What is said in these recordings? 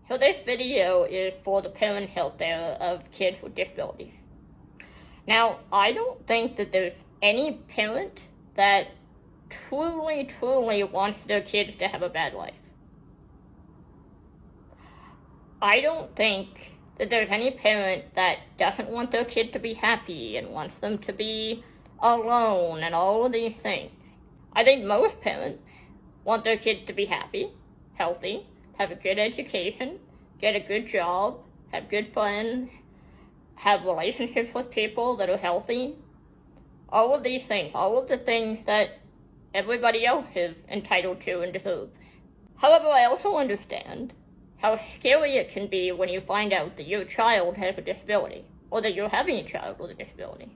So this video is for the parents out there of kids with disabilities. Now, I don't think that there's any parent that truly wants their kids to have a bad life. I don't think that there's any parent that doesn't want their kid to be happy and wants them to be alone and all of these things. I think most parents want their kids to be happy, healthy, have a good education, get a good job, have good friends, have relationships with people that are healthy. All of these things, all of the things that everybody else is entitled to and deserves. However, I also understand how scary it can be when you find out that your child has a disability, or that you're having a child with a disability.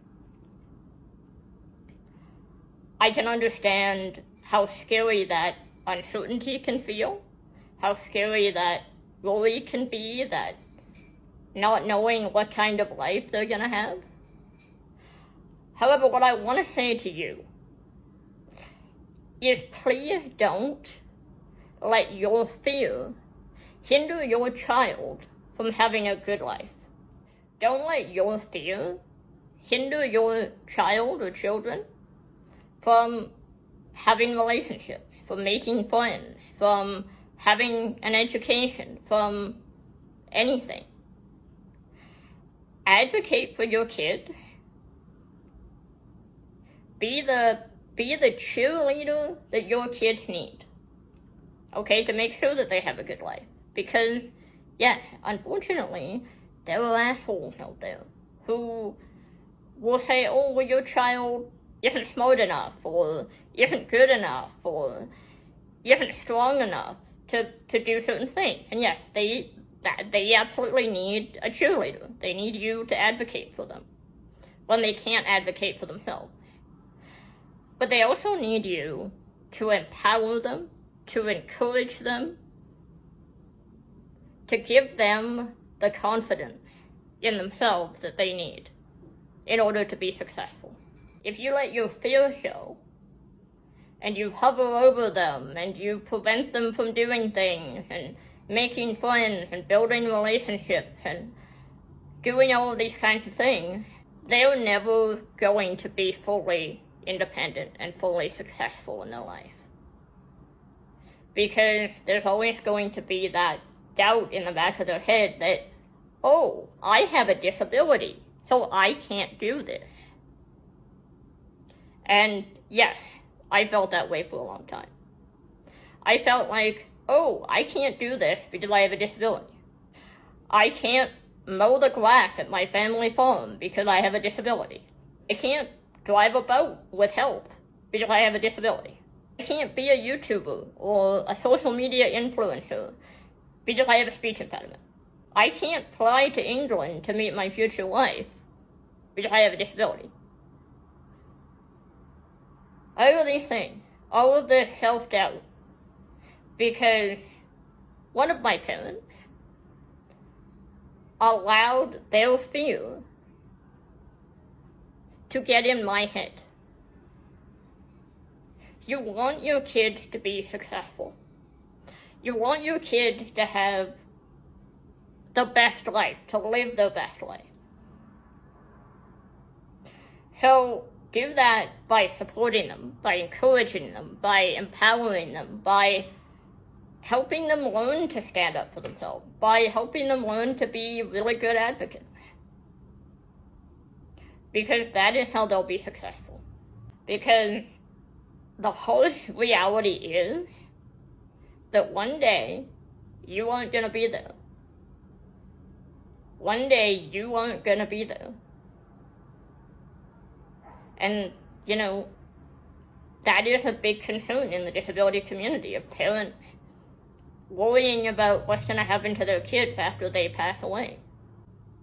I can understand how scary that uncertainty can feel, how scary that worry can be, that not knowing what kind of life they're gonna have. However, what I want to say to you is please don't let your fear hinder your child from having a good life. Don't let your fear hinder your child or children from having relationships, from making friends, from having an education, from anything. Advocate for your kid. Be the cheerleader that your kids need, okay, to make sure that they have a good life. Because, yeah, unfortunately, there are assholes out there who will say, oh, well, your child isn't smart enough, or isn't good enough, or isn't strong enough to do certain things. And yes, they absolutely need a cheerleader. They need you to advocate for them when they can't advocate for themselves. But they also need you to empower them, to encourage them, to give them the confidence in themselves that they need in order to be successful. If you let your fear show, and you hover over them, and you prevent them from doing things, and making friends, and building relationships, and doing all of these kinds of things, they're never going to be fully independent and fully successful in their life. Because there's always going to be that doubt in the back of their head that, oh, I have a disability, so I can't do this. And yes, I felt that way for a long time. I felt like, oh, I can't do this because I have a disability. I can't mow the grass at my family farm because I have a disability. I can't drive a boat with help because I have a disability. I can't be a YouTuber or a social media influencer because I have a speech impediment. I can't fly to England to meet my future wife because I have a disability. All of these things, all of this self-doubt, because one of my parents allowed their fear to get in my head. You want your kids to be successful. You want your kids to have the best life, to live their best life. So do that by supporting them, by encouraging them, by empowering them, by helping them learn to stand up for themselves, by helping them learn to be really good advocates. Because that is how they'll be successful. Because the whole reality is that one day you aren't going to be there. One day you aren't going to be there. And, you know, that is a big concern in the disability community, of parents worrying about what's going to happen to their kids after they pass away.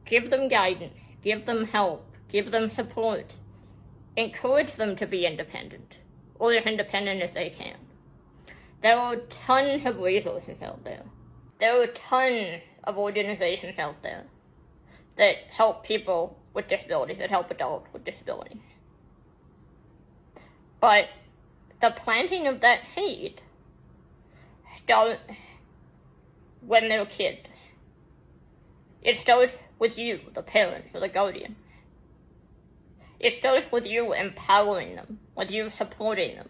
Give them guidance, give them help, give them support, encourage them to be independent, or as independent as they can. There are tons of resources out there. There are tons of organizations out there that help people with disabilities, that help adults with disabilities. But the planting of that seed starts when they're kids. It starts with you, the parent or the guardian. It starts with you empowering them, with you supporting them,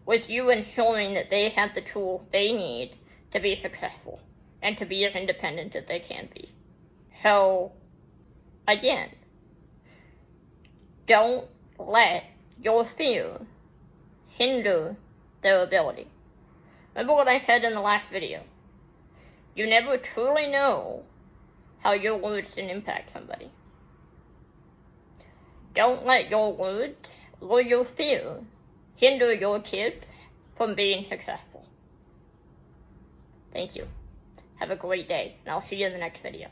with you ensuring that they have the tools they need to be successful and to be as independent as they can be. So, again, don't let your fear hinder their ability. Remember what I said in the last video. You never truly know how your words can impact somebody. Don't let your words or your fear hinder your kid from being successful. Thank you. Have a great day, and I'll see you in the next video.